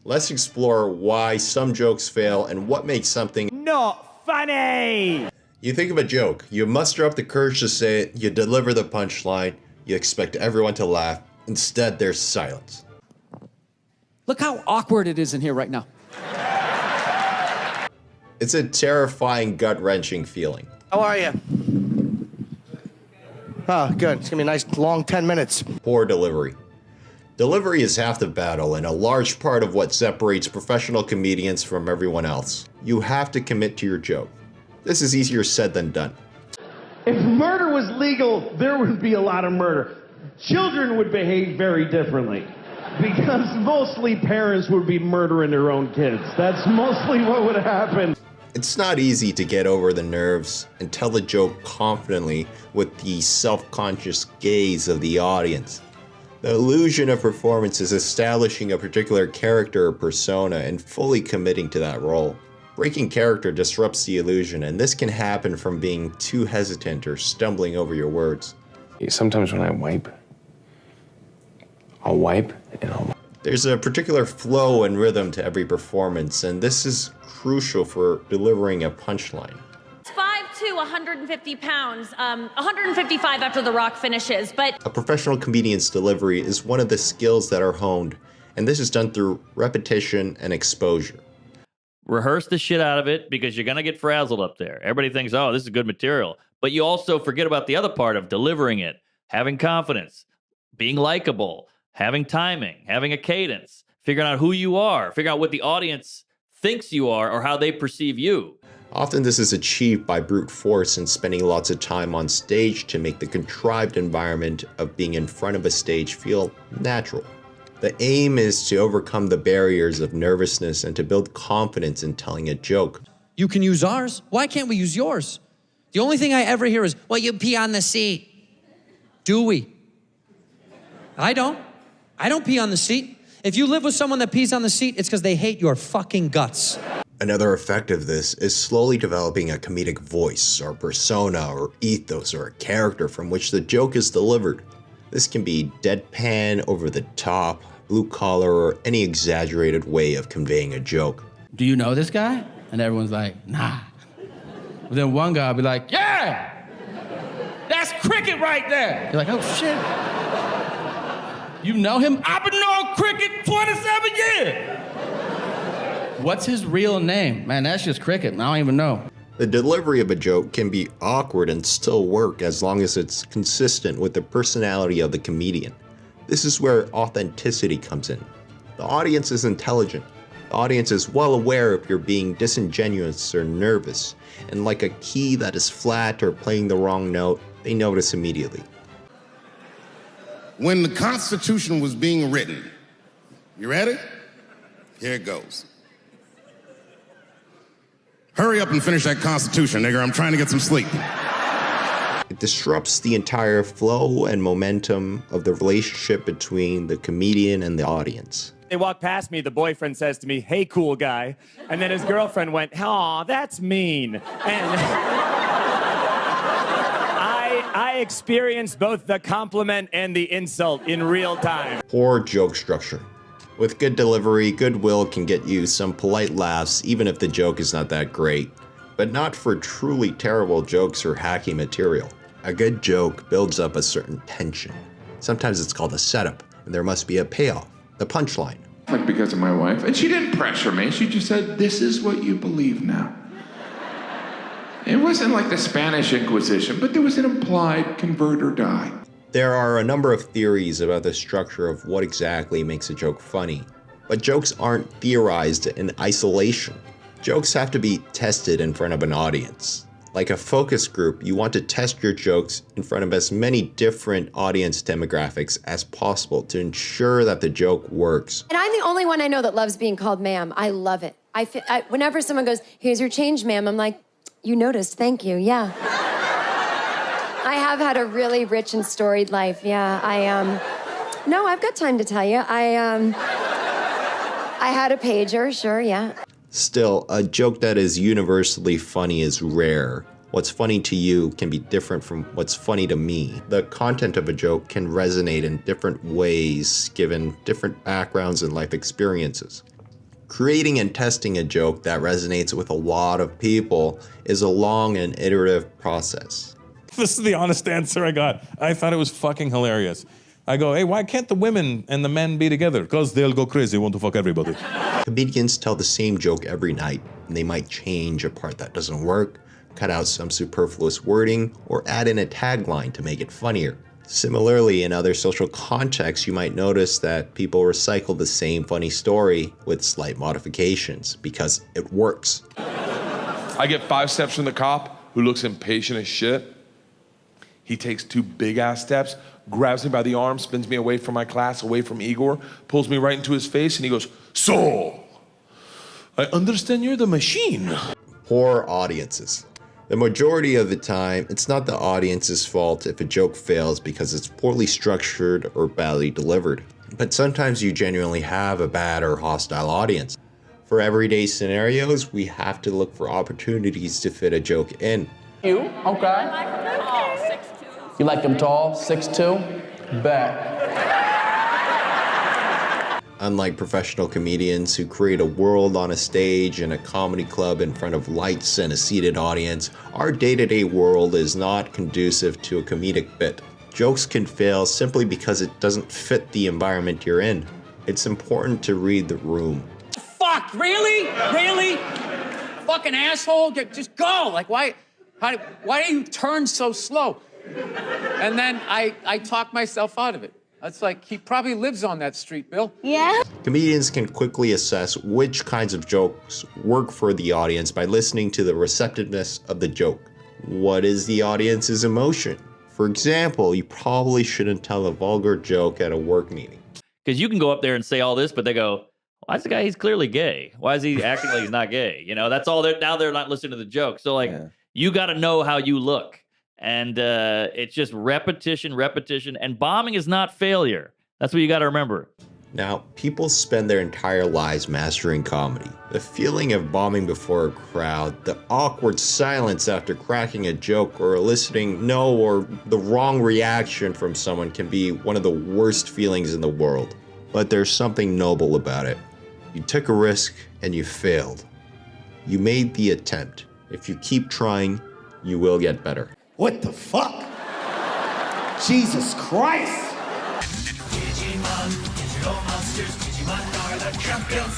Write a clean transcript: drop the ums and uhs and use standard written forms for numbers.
Let's explore why some jokes fail and what makes something not funny. You think of a joke, you muster up the courage to say it, you deliver the punchline, you expect everyone to laugh. Instead, there's silence. Look how awkward it is in here right now. It's a terrifying, gut-wrenching feeling. How are you? Oh, good. It's gonna be a nice long 10 minutes. Poor delivery. Delivery is half the battle and a large part of what separates professional comedians from everyone else. You have to commit to your joke. This is easier said than done. If murder was legal, there would be a lot of murder. Children would behave very differently because mostly parents would be murdering their own kids. That's mostly what would happen. It's not easy to get over the nerves and tell the joke confidently with the self-conscious gaze of the audience. The illusion of performance is establishing a particular character or persona and fully committing to that role. Breaking character disrupts the illusion, and this can happen from being too hesitant or stumbling over your words. Sometimes when I wipe, I'll wipe and I'll... There's a particular flow and rhythm to every performance, and this is crucial for delivering a punchline. 5'2", 150 pounds, 155 after The Rock finishes, but... A professional comedian's delivery is one of the skills that are honed, and this is done through repetition and exposure. Rehearse the shit out of it because you're going to get frazzled up there. Everybody thinks, oh, this is good material. But you also forget about the other part of delivering it, having confidence, being likable, having timing, having a cadence, figuring out who you are, figuring out what the audience thinks you are or how they perceive you. Often this is achieved by brute force and spending lots of time on stage to make the contrived environment of being in front of a stage feel natural. The aim is to overcome the barriers of nervousness and to build confidence in telling a joke. You can use ours. Why can't we use yours? The only thing I ever hear is, well, you pee on the seat. Do we? I don't. I don't pee on the seat. If you live with someone that pees on the seat, it's because they hate your fucking guts. Another effect of this is slowly developing a comedic voice or persona or ethos or a character from which the joke is delivered. This can be deadpan, over the top, blue collar, or any exaggerated way of conveying a joke. Do you know this guy? And everyone's like, nah. But then one guy will be like, yeah! That's Cricket right there! You're like, oh shit. You know him? I've been knowing Cricket 27 years! What's his real name? Man, that's just Cricket. I don't even know. The delivery of a joke can be awkward and still work as long as it's consistent with the personality of the comedian. This is where authenticity comes in. The audience is intelligent. The audience is well aware if you're being disingenuous or nervous, and like a key that is flat or playing the wrong note, they notice immediately. When the Constitution was being written, you ready? Here it goes. Hurry up and finish that Constitution, nigger. I'm trying to get some sleep. It disrupts the entire flow and momentum of the relationship between the comedian and the audience. They walked past me, the boyfriend says to me, hey, cool guy. And then his girlfriend went, aw, that's mean. And I experienced both the compliment and the insult in real time. Poor joke structure. With good delivery, goodwill can get you some polite laughs even if the joke is not that great, but not for truly terrible jokes or hacky material. A good joke builds up a certain tension. Sometimes it's called a setup, and there must be a payoff, the punchline. Like because of my wife, and she didn't pressure me, she just said, this is what you believe now. It wasn't like the Spanish Inquisition, but there was an implied convert or die. There are a number of theories about the structure of what exactly makes a joke funny, but jokes aren't theorized in isolation. Jokes have to be tested in front of an audience. Like a focus group, you want to test your jokes in front of as many different audience demographics as possible to ensure that the joke works. And I'm the only one I know that loves being called ma'am. I love it. Whenever someone goes, here's your change, ma'am, I'm like, you noticed, thank you, yeah. I have had a really rich and storied life, yeah. No, I've got time to tell you. I had a pager, sure, yeah. Still, a joke that is universally funny is rare. What's funny to you can be different from what's funny to me. The content of a joke can resonate in different ways given different backgrounds and life experiences. Creating and testing a joke that resonates with a lot of people is a long and iterative process. This is the honest answer I got. I thought it was fucking hilarious. I go, hey, why can't the women and the men be together? Because they'll go crazy, want to fuck everybody. Comedians tell the same joke every night, and they might change a part that doesn't work, cut out some superfluous wording, or add in a tagline to make it funnier. Similarly, in other social contexts, you might notice that people recycle the same funny story with slight modifications because it works. I get 5 steps from the cop who looks impatient as shit. He takes 2 big-ass steps, grabs me by the arm, spins me away from my class, away from Igor, pulls me right into his face, and he goes, "So, I understand you're the machine." Poor audiences. The majority of the time, it's not the audience's fault if a joke fails because it's poorly structured or badly delivered. But sometimes you genuinely have a bad or hostile audience. For everyday scenarios, we have to look for opportunities to fit a joke in. You? Okay. You like them tall, 6'2"? Bet. Unlike professional comedians who create a world on a stage in a comedy club in front of lights and a seated audience, our day-to-day world is not conducive to a comedic bit. Jokes can fail simply because it doesn't fit the environment you're in. It's important to read the room. Fuck, really? Really? Fucking asshole, just go. Like, why do you turn so slow? And then I talk myself out of it. That's like, he probably lives on that street, Bill. Yeah? Comedians can quickly assess which kinds of jokes work for the audience by listening to the receptiveness of the joke. What is the audience's emotion? For example, you probably shouldn't tell a vulgar joke at a work meeting. Because you can go up there and say all this, but they go, why is the guy, he's clearly gay. Why is he acting like he's not gay? You know, that's all now they're not listening to the joke. So like, you got to know how you look. And it's just repetition, and bombing is not failure. That's what you got to remember. Now, people spend their entire lives mastering comedy. The feeling of bombing before a crowd, the awkward silence after cracking a joke or eliciting no or the wrong reaction from someone can be one of the worst feelings in the world. But there's something noble about it. You took a risk and you failed. You made the attempt. If you keep trying, you will get better. What the fuck? Jesus Christ! Digimon, digital monsters, Digimon are the champions.